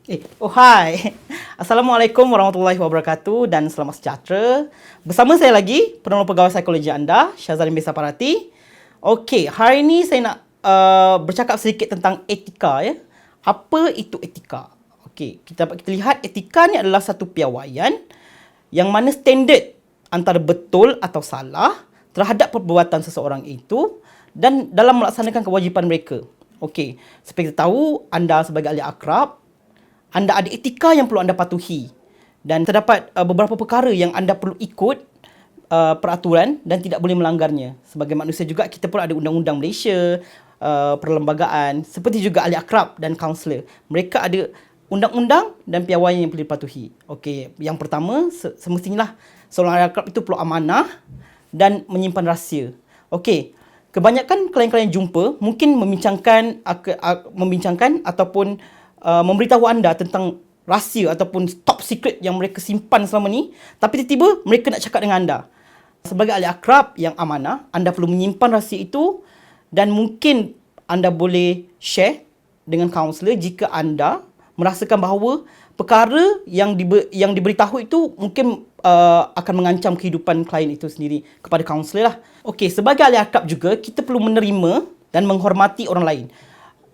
Hai. Assalamualaikum warahmatullahi wabarakatuh dan selamat sejahtera. Bersama saya lagi, penolong pegawai psikologi anda, Syazalin Bisa Parati. Okey, hari ini saya nak bercakap sedikit tentang etika ya. Apa itu etika? Okey, kita lihat etika ni adalah satu piawaian yang mana standard antara betul atau salah terhadap perbuatan seseorang itu dan dalam melaksanakan kewajipan mereka. Okey, seperti kita tahu, anda sebagai ahli akrab, anda ada etika yang perlu anda patuhi dan terdapat beberapa perkara yang anda perlu ikut peraturan dan tidak boleh melanggarnya. Sebagai manusia juga kita pun ada undang-undang Malaysia, perlembagaan, seperti juga ahli akrab dan kaunselor. Mereka ada undang-undang dan piawaian yang perlu dipatuhi. Okey, yang pertama semestinya seorang ahli akrab itu perlu amanah dan menyimpan rahsia. Okey, kebanyakan klien-klien jumpa mungkin membincangkan ataupun memberitahu anda tentang rahsia ataupun top secret yang mereka simpan selama ni, tapi tiba-tiba mereka nak cakap dengan anda. Sebagai ahli akrab yang amanah, anda perlu menyimpan rahsia itu dan mungkin anda boleh share dengan kaunselor jika anda merasakan bahawa perkara yang diberitahu itu mungkin akan mengancam kehidupan klien itu sendiri kepada kaunselor lah. Okey, sebagai ahli akrab juga kita perlu menerima dan menghormati orang lain.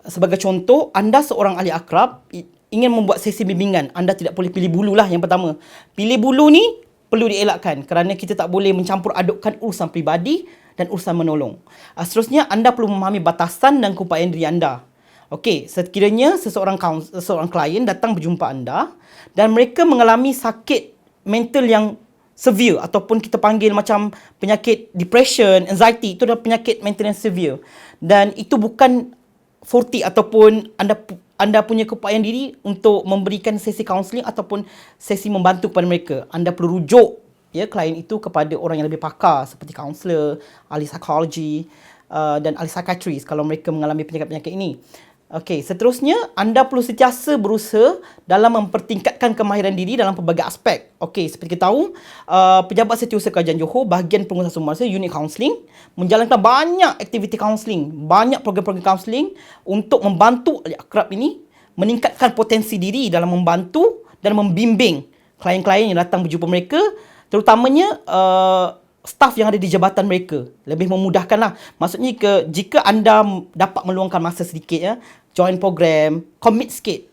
Sebagai contoh, anda seorang ahli akrab ingin membuat sesi bimbingan. Anda tidak boleh pilih bulu lah yang pertama. Pilih bulu ni perlu dielakkan kerana kita tak boleh mencampur adukkan urusan peribadi dan urusan menolong. Seterusnya, anda perlu memahami batasan dan keupayaan diri anda. Okey, sekiranya seseorang klien datang berjumpa anda dan mereka mengalami sakit mental yang severe ataupun kita panggil macam penyakit depression, anxiety, itu adalah penyakit mental yang severe. Dan itu bukan 40 ataupun anda punya keupayaan diri untuk memberikan sesi kaunseling ataupun sesi membantu kepada mereka. Anda perlu rujuk klien itu kepada orang yang lebih pakar seperti kaunselor, ahli psikologi dan ahli psikiatris kalau mereka mengalami penyakit-penyakit ini. Okey, seterusnya anda perlu sentiasa berusaha dalam mempertingkatkan kemahiran diri dalam pelbagai aspek. Okey, seperti kita tahu, Pejabat Setiausaha Kerajaan Johor, bahagian pengurusan sumber masa, unit kaunseling, menjalankan banyak aktiviti kaunseling, banyak program-program kaunseling untuk membantu ahli akrab ini meningkatkan potensi diri dalam membantu dan membimbing klien-klien yang datang berjumpa mereka, terutamanya staf yang ada di jabatan mereka. Lebih memudahkanlah. Maksudnya jika anda dapat meluangkan masa sedikit join program, commit sikit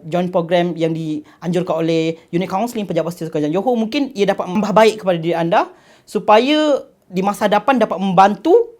join program yang dianjurkan oleh unit kaunseling Pejabat Setiausaha Kerajaan Johor, mungkin ia dapat menambah baik kepada diri anda supaya di masa hadapan dapat membantu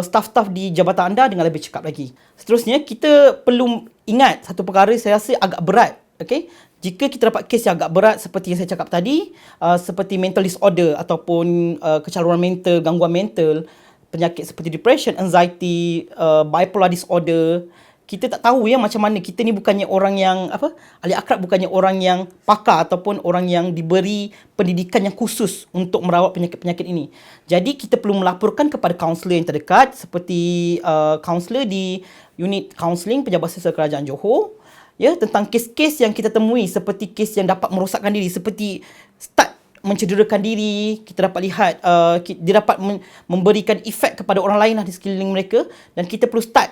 staf-staf di jabatan anda dengan lebih cekap lagi. Seterusnya, kita perlu ingat satu perkara saya rasa agak berat. Okay? Jika kita dapat kes yang agak berat seperti yang saya cakap tadi, seperti mental disorder ataupun kecaluran mental, gangguan mental, penyakit seperti depression, anxiety, bipolar disorder, kita tak tahu macam mana. Kita ni bukannya orang yang ahli akrab, bukannya orang yang pakar ataupun orang yang diberi pendidikan yang khusus untuk merawat penyakit-penyakit ini. Jadi kita perlu melaporkan kepada kaunselor yang terdekat seperti kaunselor di unit kaunseling Pejabat Setiausaha Kerajaan Johor tentang kes-kes yang kita temui, seperti kes yang dapat merosakkan diri, seperti start mencederakan diri. Kita dapat lihat dia dapat memberikan efek kepada orang lain di sekeliling mereka, dan kita perlu start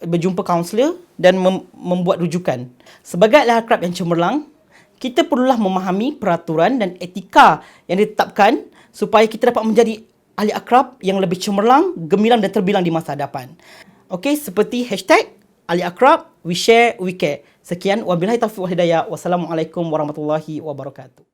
berjumpa kaunselor dan membuat rujukan. Sebagai ahli akrab yang cemerlang, kita perlulah memahami peraturan dan etika yang ditetapkan supaya kita dapat menjadi ahli akrab yang lebih cemerlang, gemilang dan terbilang di masa hadapan. Okey, seperti hashtag ahli akrab, we share, we care. Sekian, wabillahi taufiq wal hidayah. Wassalamualaikum warahmatullahi wabarakatuh.